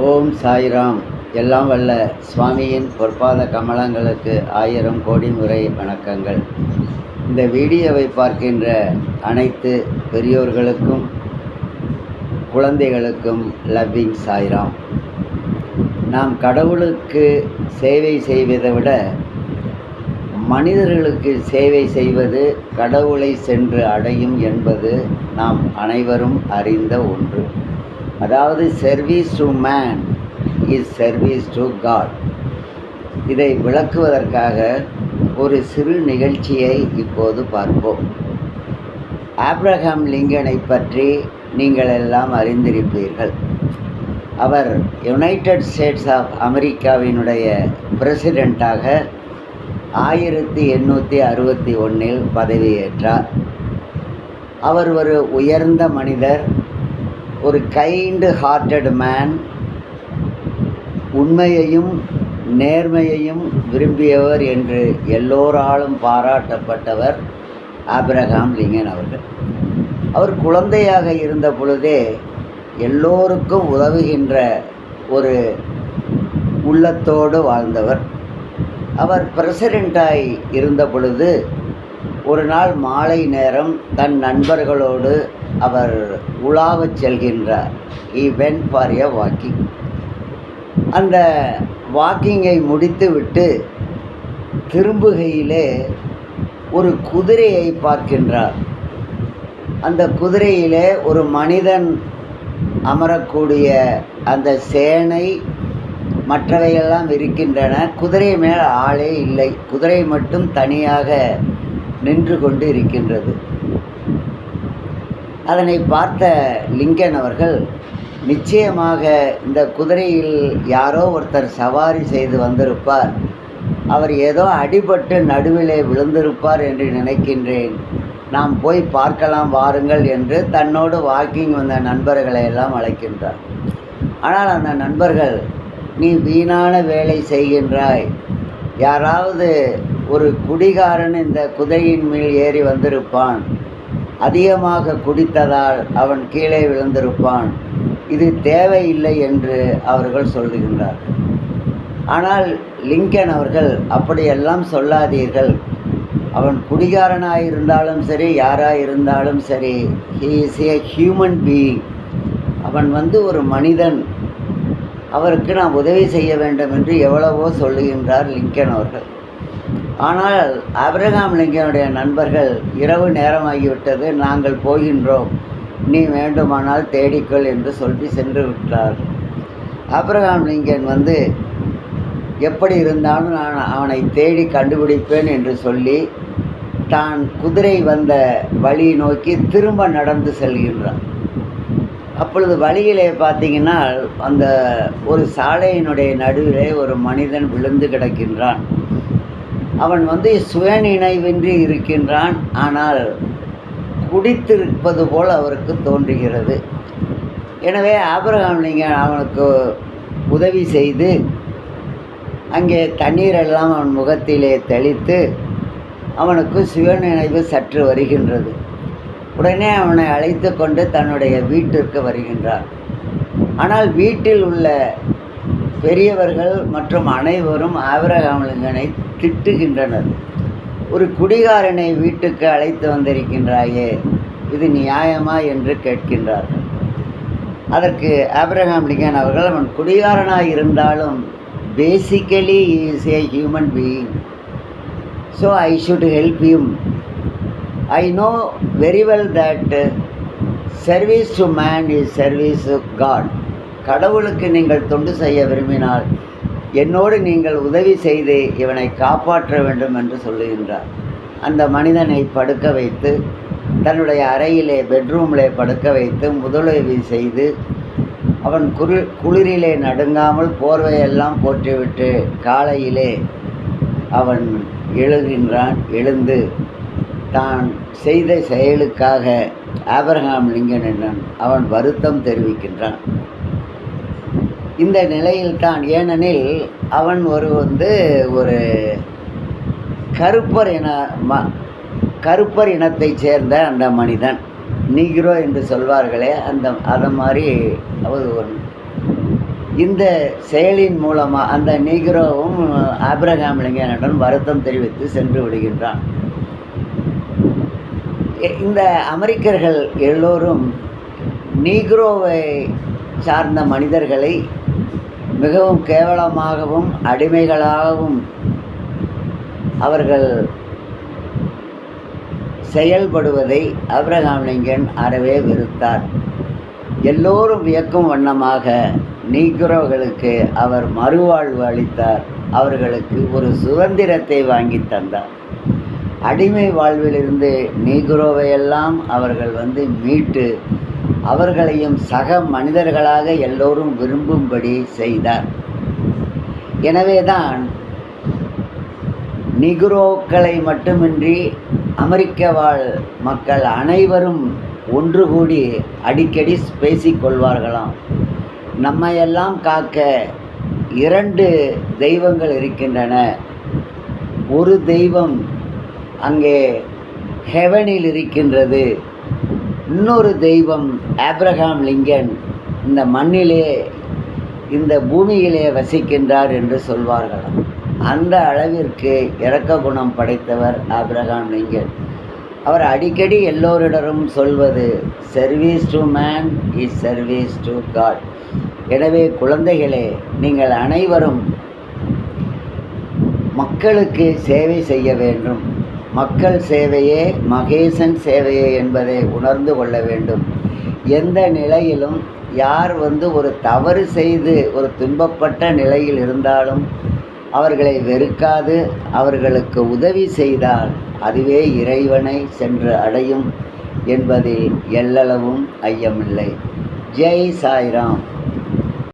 ஓம் சாய்ராம். எல்லாம் வல்ல சுவாமியின் பொற்பாத கமலங்களுக்கு 1000 கோடி முறை வணக்கங்கள். இந்த வீடியோவை பார்க்கின்ற அனைத்து பெரியோர்களுக்கும் குழந்தைகளுக்கும் லவ்விங் சாய்ராம். நாம் கடவுளுக்கு சேவை செய்வதை விட மனிதர்களுக்கு சேவை செய்வது கடவுளை சென்று அடையும் என்பது நாம் அனைவரும் அறிந்த ஒன்று. அதாவது service to man is service to God. இதை விளக்குவதற்காக ஒரு சிறு நிகழ்ச்சியை இப்போது பார்ப்போம். ஆப்ரஹாம் லிங்கனை பற்றி நீங்கள் எல்லாம் அறிந்திருப்பீர்கள். அவர் யுனைடெட் ஸ்டேட்ஸ் ஆஃப் அமெரிக்காவினுடைய பிரசிடெண்ட்டாக 1861 பதவியேற்றார். அவர் ஒரு உயர்ந்த மனிதர், ஒரு கைண்ட் ஹார்ட்டட் மேன், உண்மையையும் நேர்மையையும் விரும்பியவர் என்று எல்லோராலும் பாராட்டப்பட்டவர் ஆப்ரஹாம் லிங்கன் அவர்கள். அவர் குழந்தையாக இருந்த பொழுதே எல்லோருக்கும் உதவுகின்ற ஒரு உள்ளத்தோடு வாழ்ந்தவர். அவர் பிரசிடெண்ட்டாய் இருந்த பொழுது ஒரு நாள் மாலை நேரம் தன் நண்பர்களோடு அவர் உலாவச் செல்கின்றார். He went for a walking. அந்த வாக்கிங்கை முடித்துவிட்டு திரும்புகையிலே ஒரு குதிரையை பார்க்கின்றார். அந்த குதிரையிலே ஒரு மனிதன் அமரக்கூடிய அந்த சேனை மற்றவையெல்லாம் இருக்கின்றன. குதிரை மேல் ஆளே இல்லை. குதிரை மட்டும் தனியாக நின்று கொண்டு இருக்கின்றது. அதனை பார்த்த லிங்கன் அவர்கள், நிச்சயமாக இந்த குதிரையில் யாரோ ஒருத்தர் சவாரி செய்து வந்திருப்பார், அவர் ஏதோ அடிபட்டு நடுவிலே விழுந்திருப்பார் என்று நினைக்கின்றேன், நாம் போய் பார்க்கலாம் வாருங்கள் என்று தன்னோடு வாக்கிங் வந்த நண்பர்களை எல்லாம் அழைக்கின்றார். ஆனால் அந்த நண்பர்கள், நீ வீணான வேலை செய்கின்றாய், யாராவது ஒரு குடிகாரன் இந்த குதிரையின் மேல் ஏறி வந்திருப்பான், அதிகமாக குடித்ததால் அவன் கீழே விழுந்திருப்பான், இது தேவையில்லை என்று அவர்கள் சொல்லுகின்றார்கள். ஆனால் லிங்கன் அவர்கள், அப்படியெல்லாம் சொல்லாதீர்கள், அவன் குடிகாரனாயிருந்தாலும் சரி, யாராயிருந்தாலும் சரி, he is a human being, அவன் ஒரு மனிதன், அவருக்கு நாம் உதவி செய்ய வேண்டும் என்று எவ்வளவோ சொல்லுகின்றார் லிங்கன் அவர்கள். ஆனால் ஆப்ரஹாம் லிங்கனுடைய நண்பர்கள், இரவு நேரமாகிவிட்டது, நாங்கள் போகின்றோம், நீ வேண்டுமானால் தேடிக்கொள் என்று சொல்லி சென்று விட்டார். ஆப்ரஹாம் லிங்கன் எப்படி இருந்தாலும் நான் அவனை தேடி கண்டுபிடிப்பேன் என்று சொல்லி தான் குதிரை வந்த வழி நோக்கி திரும்ப நடந்து செல்கின்றான். அப்பொழுது வழியிலே பார்த்தீங்கன்னா அந்த ஒரு சாலையினுடைய நடுவிலே ஒரு மனிதன் விழுந்து கிடக்கின்றான். அவன் சுயநினைவின்றி இருக்கின்றான். ஆனால் குடித்திருப்பது போல் அவருக்கு தோன்றுகிறது. எனவே ஆப்ரஹாம் லிங்கன் அவனுக்கு உதவி செய்து அங்கே தண்ணீரெல்லாம் அவன் முகத்திலே தெளித்து அவனுக்கு சுயநினைவு சற்று வருகின்றது. உடனே அவனை அழைத்து கொண்டு தன்னுடைய வீட்டிற்கு வருகின்றார். ஆனால் வீட்டில் உள்ள பெரியவர்கள் மற்றும் அனைவரும் ஆப்ரஹாம் லிங்கனை திட்டுகின்றனர். ஒரு குடிகாரனை வீட்டுக்கு அழைத்து வந்திருக்கின்றாயே, இது நியாயமா என்று கேட்கின்றார்கள். அதற்கு ஆப்ரஹாம் லிங்கன் அவர்கள், அவன் குடிகாரனாக இருந்தாலும் basically is a human being, so I should help him. I know very well that service to man is service to God. கடவுளுக்கு நீங்கள் தொண்டு செய்ய விரும்பினால் என்னோடு நீங்கள் உதவி செய்து இவனை காப்பாற்ற வேண்டும் என்று சொல்லுகின்றார். அந்த மனிதனை படுக்க வைத்து தன்னுடைய அறையிலே பெட்ரூமிலே படுக்க வைத்து முதலுதவி செய்து அவன் குளிரிலே நடுங்காமல் போர்வையெல்லாம் போட்டுவிட்டு காலையிலே அவன் எழுகின்றான். எழுந்து தான் செய்த செயலுக்காக ஆப்ரஹாம் லிங்கன் அவன் வருத்தம் தெரிவிக்கின்றான். இந்த நிலையில்தான், ஏனெனில் அவன் ஒரு கருப்பர் இனத்தைச் சேர்ந்த அந்த மனிதன், நீக்ரோ என்று சொல்வார்களே, அதை மாதிரி அவர் இந்த செயலின் மூலமாக அந்த நீக்ரோவும் ஆபிரகாம் லிங்கனுடன் வருத்தம் தெரிவித்து சென்று விடுகின்றான். இந்த அமெரிக்கர்கள் எல்லோரும் நீக்ரோவை சார்ந்த மனிதர்களை மிகவும் கேவலமாகவும் அடிமைகளாகவும் அவர்கள் செயல்படுவதை ஆபிரகாம் லிங்கன் அறவே வெறுத்தார். எல்லோரும் வியக்கும் வண்ணமாக நீக்ரோகளுக்கு அவர் மறுவாழ்வு அளித்தார். அவர்களுக்கு ஒரு சுதந்திரத்தை வாங்கி தந்தார். அடிமை வாழ்விலிருந்து நீக்ரோவையெல்லாம் அவர்கள் மீட்டு அவர்களையும் சக மனிதர்களாக எல்லோரும் விரும்பும்படி செய்தார். எனவேதான் நீக்ரோக்களை மட்டுமின்றி அமெரிக்க வாழ் மக்கள் அனைவரும் ஒன்று கூடி அடிக்கடி பேசிக்கொள்வார்களாம். நம்மையெல்லாம் காக்க 2 தெய்வங்கள் இருக்கின்றன. ஒரு தெய்வம் அங்கே ஹெவனில் இருக்கின்றது, இன்னொரு தெய்வம் ஆபிரகாம் லிங்கன் இந்த மண்ணிலே இந்த பூமியிலே வசிக்கின்றார் என்று சொல்வார்களாம். அந்த அளவிற்கு இரக்க குணம் படைத்தவர் ஆபிரகாம் லிங்கன். அவர் அடிக்கடி எல்லோரிடமும் சொல்வது service to man is service to God. எனவே குழந்தைகளே, நீங்கள் அனைவரும் மக்களுக்கு சேவை செய்ய வேண்டும். மக்கள் சேவையே மகேசன் சேவையே என்பதை உணர்ந்து கொள்ள வேண்டும். எந்த நிலையிலும் யார் ஒரு தவறு செய்து ஒரு துன்பப்பட்ட நிலையில் இருந்தாலும் அவர்களை வெறுக்காது அவர்களுக்கு உதவி செய்தால் அதுவே இறைவனை சென்று அடையும் என்பதில் எல்லளவும் ஐயமில்லை. ஜெய் சாய்ராம்.